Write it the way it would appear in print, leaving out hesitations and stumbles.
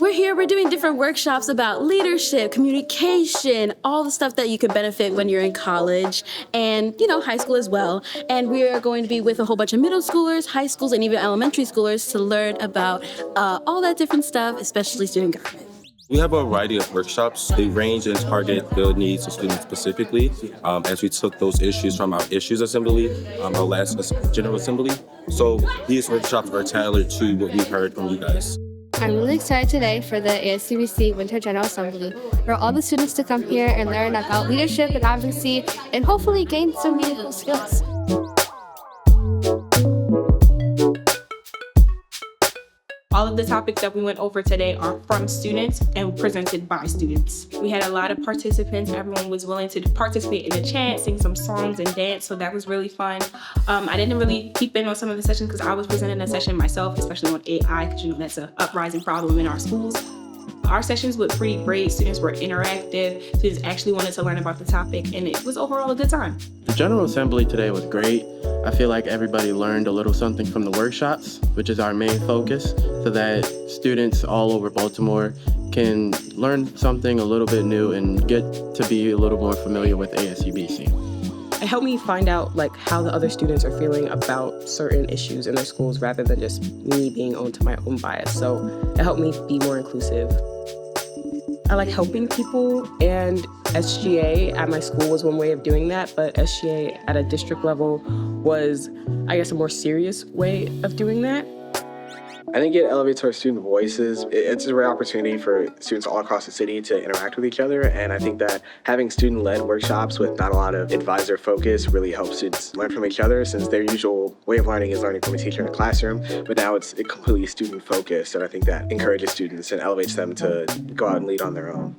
we're here, we're doing different workshops about leadership, communication, all the stuff that you could benefit when you're in college and, high school as well. And we are going to be with a whole bunch of middle schoolers, high schools, and even elementary schoolers to learn about all that different stuff, especially student government. We have a variety of workshops. They range and target the needs of students specifically, as we took those issues from our issues assembly, our last general assembly. So these workshops are tailored to what we've heard from you guys. I'm really excited today for the ASCBC Winter General Assembly, for all the students to come here and learn about leadership and advocacy, and hopefully gain some meaningful skills. All of the topics that we went over today are from students and presented by students. We had a lot of participants. Everyone was willing to participate in the chant, sing some songs and dance, so that was really fun. I didn't really keep in on some of the sessions because I was presenting a session myself, especially on AI, because that's an uprising problem in our schools. Our sessions were pretty great. Students were interactive. Students actually wanted to learn about the topic, and it was overall a good time. The General Assembly today was great. I feel like everybody learned a little something from the workshops, which is our main focus, so that students all over Baltimore can learn something a little bit new and get to be a little more familiar with ASCBC. It helped me find out how the other students are feeling about certain issues in their schools rather than just me being owned to my own bias. So it helped me be more inclusive. I like helping people, and SGA at my school was one way of doing that, but SGA at a district level was, a more serious way of doing that. I think it elevates our student voices. It's a rare opportunity for students all across the city to interact with each other, and I think that having student-led workshops with not a lot of advisor focus really helps students learn from each other, since their usual way of learning is learning from a teacher in a classroom, but now it's completely student-focused, and I think that encourages students and elevates them to go out and lead on their own.